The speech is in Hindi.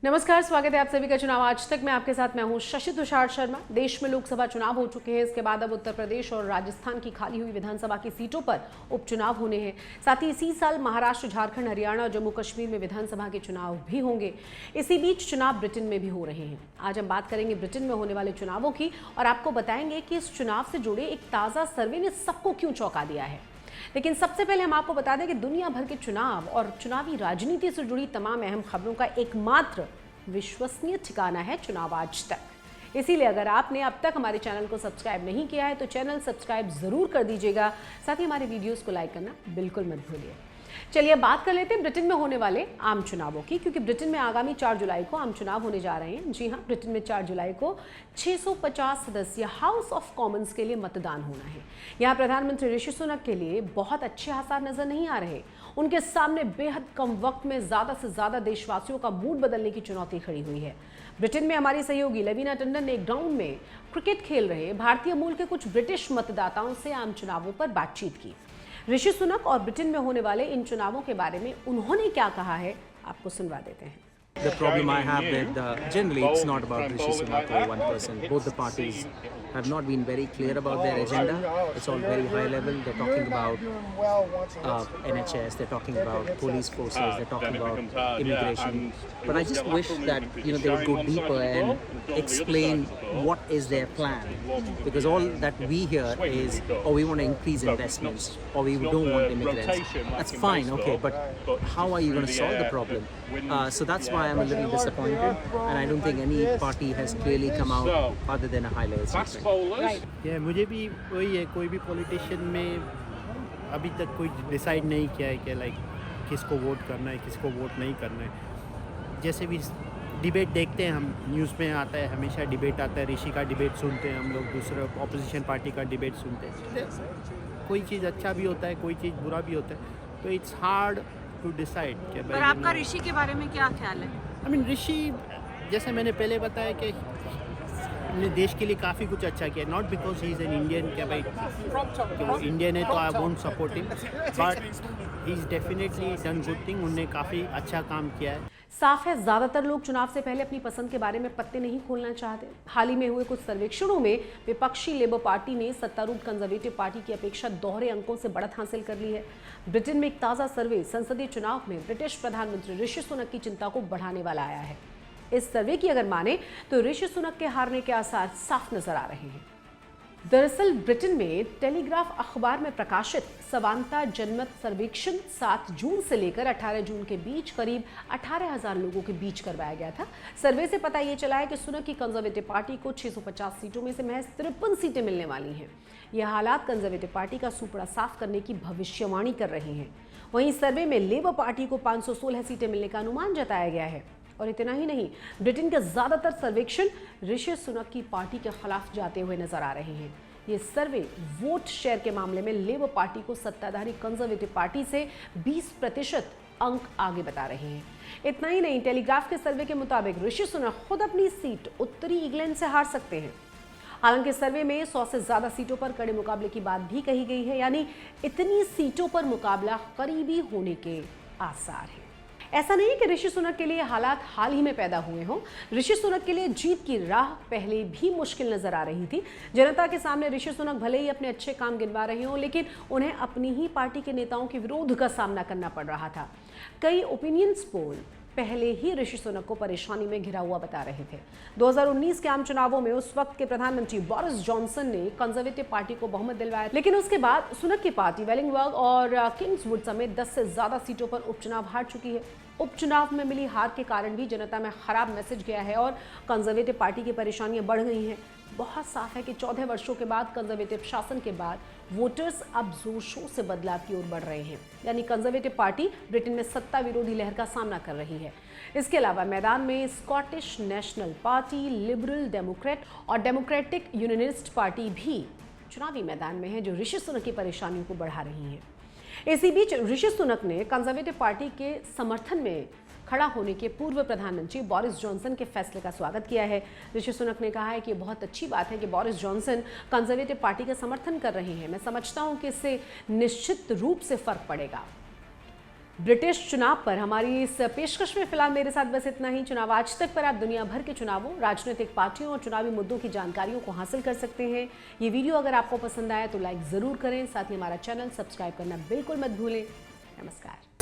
नमस्कार, स्वागत है आप सभी का चुनाव आज तक में। आपके साथ मैं हूं शशि तुषार शर्मा। देश में लोकसभा चुनाव हो चुके हैं, इसके बाद अब उत्तर प्रदेश और राजस्थान की खाली हुई विधानसभा की सीटों पर उपचुनाव होने हैं। साथ ही इसी साल महाराष्ट्र, झारखंड, हरियाणा और जम्मू कश्मीर में विधानसभा के चुनाव भी होंगे। इसी बीच चुनाव ब्रिटेन में भी हो रहे हैं। आज हम बात करेंगे ब्रिटेन में होने वाले चुनावों की और आपको बताएंगे कि इस चुनाव से जुड़े एक ताज़ा सर्वे ने सबको क्यों चौंका दिया है। लेकिन सबसे पहले हम आपको बता दें कि दुनिया भर के चुनाव और चुनावी राजनीति से जुड़ी तमाम अहम खबरों का एकमात्र विश्वसनीय ठिकाना है चुनाव आज तक। इसीलिए अगर आपने अब तक हमारे चैनल को सब्सक्राइब नहीं किया है तो चैनल सब्सक्राइब जरूर कर दीजिएगा। साथ ही हमारे वीडियोस को लाइक करना बिल्कुल मत भूलिए। चलिए बात कर लेते हैं ब्रिटेन में होने वाले आम चुनावों की, क्योंकि ब्रिटेन में आगामी 4 जुलाई को आम चुनाव होने जा रहे हैं। जी हां, ब्रिटेन में 4 जुलाई को 650 सदस्यीय हाउस ऑफ कॉमन्स के लिए मतदान होना है। यहां प्रधानमंत्री ऋषि सुनक के लिए बहुत अच्छे आसार नजर नहीं आ रहे। उनके सामने बेहद कम वक्त में ज्यादा से ज्यादा देशवासियों का मूड बदलने की चुनौती खड़ी हुई है। ब्रिटेन में हमारी सहयोगी लवीना टंडन ने एक ग्राउंड में क्रिकेट खेल रहे भारतीय मूल के कुछ ब्रिटिश मतदाताओं से आम चुनावों पर बातचीत की। ऋषि सुनक और ब्रिटेन में होने वाले इन चुनावों के बारे में उन्होंने क्या कहा है, आपको सुनवा देते हैं। The problem I have with generally it's not about Rishi Sunak or one person. Both the parties have not been very clear about their agenda. It's all very high level. They're talking about NHS. They're talking about police forces. They're talking about immigration. But I just wish that they would go deeper and explain what is their plan. Because all that we hear is, oh, we want to increase investments, or we don't want immigrants. That's fine, okay, but how are you going to solve the problem? So that's why I'm a little disappointed, and I don't think any party has clearly come out other than a high-level statement. Right. Yeah, मुझे भी वही है, कोई भी पॉलिटिशियन में अभी तक कोई डिसाइड नहीं किया है कि लाइक किसको वोट करना है, किसको वोट नहीं करना है। जैसे भी डिबेट देखते हैं हम, न्यूज़ में आता है, हमेशा डिबेट आता है। ऋषि का डिबेट सुनते हैं हम लोग, दूसरे ऑपोजिशन पार्टी का डिबेट सुनते हैं। कोई चीज़ अच्छा भी होता है, कोई चीज़ बुरा भी होता है, तो इट्स हार्ड टू डिसाइड। पर आपका ऋषि के बारे में क्या ख्याल है? आई मीन ऋषि, जैसे मैंने पहले बताया कि हमने देश के लिए काफ़ी कुछ अच्छा किया। Not because he is an Indian, क्या भाई कि वो इंडियन है तो I won't support him, but he is definitely done good thing. उनने काफ़ी अच्छा काम किया है। साफ है, ज्यादातर लोग चुनाव से पहले अपनी पसंद के बारे में पत्ते नहीं खोलना चाहते। हाल ही में हुए कुछ सर्वेक्षणों में विपक्षी लेबर पार्टी ने सत्तारूढ़ कंजर्वेटिव पार्टी की अपेक्षा दोहरे अंकों से बढ़त हासिल कर ली है। ब्रिटेन में एक ताज़ा सर्वे संसदीय चुनाव में ब्रिटिश प्रधानमंत्री ऋषि सुनक की चिंता को बढ़ाने वाला आया है। इस सर्वे की अगर माने तो ऋषि सुनक के हारने के आसार साफ नजर आ रहे हैं। दरअसल ब्रिटेन में टेलीग्राफ अखबार में प्रकाशित समानता जनमत सर्वेक्षण 7 जून से लेकर 18 जून के बीच करीब 18,000 लोगों के बीच करवाया गया था। सर्वे से पता ये चला है कि सुनक की कंजर्वेटिव पार्टी को 650 सीटों में से महज 53 सीटें मिलने वाली हैं। यह हालात कंजर्वेटिव पार्टी का सुपड़ा साफ करने की भविष्यवाणी कर रहे हैं। वहीं सर्वे में लेबर पार्टी को 516 सीटें मिलने का अनुमान जताया गया है। और इतना ही नहीं, ब्रिटेन के ज्यादातर सर्वेक्षण ऋषि सुनक की पार्टी के खिलाफ जाते हुए नजर आ रहे हैं। ये सर्वे वोट शेयर के मामले में लेबर पार्टी को सत्ताधारी कंजर्वेटिव पार्टी से 20% अंक आगे बता रहे हैं। इतना ही नहीं, टेलीग्राफ के सर्वे के मुताबिक ऋषि सुनक खुद अपनी सीट उत्तरी इंग्लैंड से हार सकते हैं। हालांकि सर्वे में 100 से ज्यादा सीटों पर कड़े मुकाबले की बात भी कही गई है, यानी इतनी सीटों पर मुकाबला करीबी होने के आसार हैं। ऐसा नहीं कि ऋषि सुनक के लिए हालात हाल ही में पैदा हुए हों। ऋषि सुनक के लिए जीत की राह पहले भी मुश्किल नजर आ रही थी। जनता के सामने ऋषि सुनक भले ही अपने अच्छे काम गिनवा रहे हों, लेकिन उन्हें अपनी ही पार्टी के नेताओं के विरोध का सामना करना पड़ रहा था। कई ओपिनियंस पोल पहले ही ऋषि सुनक को परेशानी में घिरा हुआ बता रहे थे। 2019 के आम चुनावों में उस वक्त के प्रधानमंत्री बोरिस जॉनसन ने कंजर्वेटिव पार्टी को बहुमत दिलवाया, लेकिन उसके बाद सुनक की पार्टी वेलिंगबर्ग और किंग्सवुड समेत 10 से ज्यादा सीटों पर उपचुनाव हार चुकी है। उपचुनाव में मिली हार के कारण भी जनता में खराब मैसेज गया है और कंजर्वेटिव पार्टी की परेशानियां बढ़ गई हैं। बहुत साफ है कि 14 वर्षों के बाद कंजर्वेटिव शासन के बाद वोटर्स अब जोर शोर से बदलाव की ओर बढ़ रहे हैं। यानी कंजर्वेटिव पार्टी ब्रिटेन में सत्ता विरोधी लहर का सामना कर रही है। इसके अलावा मैदान में Scottish national party, liberal Democrat और डेमोक्रेटिक यूनियनिस्ट पार्टी भी चुनावी मैदान में है, जो ऋषि सुनक की परेशानियों को बढ़ा रही है। इसी बीच ऋषि सुनक ने कंजर्वेटिव पार्टी के समर्थन में खड़ा होने के पूर्व प्रधानमंत्री बोरिस जॉनसन के फैसले का स्वागत किया है। ऋषि सुनक ने कहा है कि बहुत अच्छी बात है कि बोरिस जॉनसन कंजर्वेटिव पार्टी का समर्थन कर रहे हैं। मैं समझता हूं कि इससे निश्चित रूप से फर्क पड़ेगा। ब्रिटिश चुनाव पर हमारी इस पेशकश में फिलहाल मेरे साथ बस इतना ही। चुनाव आज तक पर आप दुनिया भर के चुनावों, राजनीतिक पार्टियों और चुनावी मुद्दों की जानकारियों को हासिल कर सकते हैं। ये वीडियो अगर आपको पसंद आया तो लाइक ज़रूर करें, साथ ही हमारा चैनल सब्सक्राइब करना बिल्कुल मत भूलें। नमस्कार।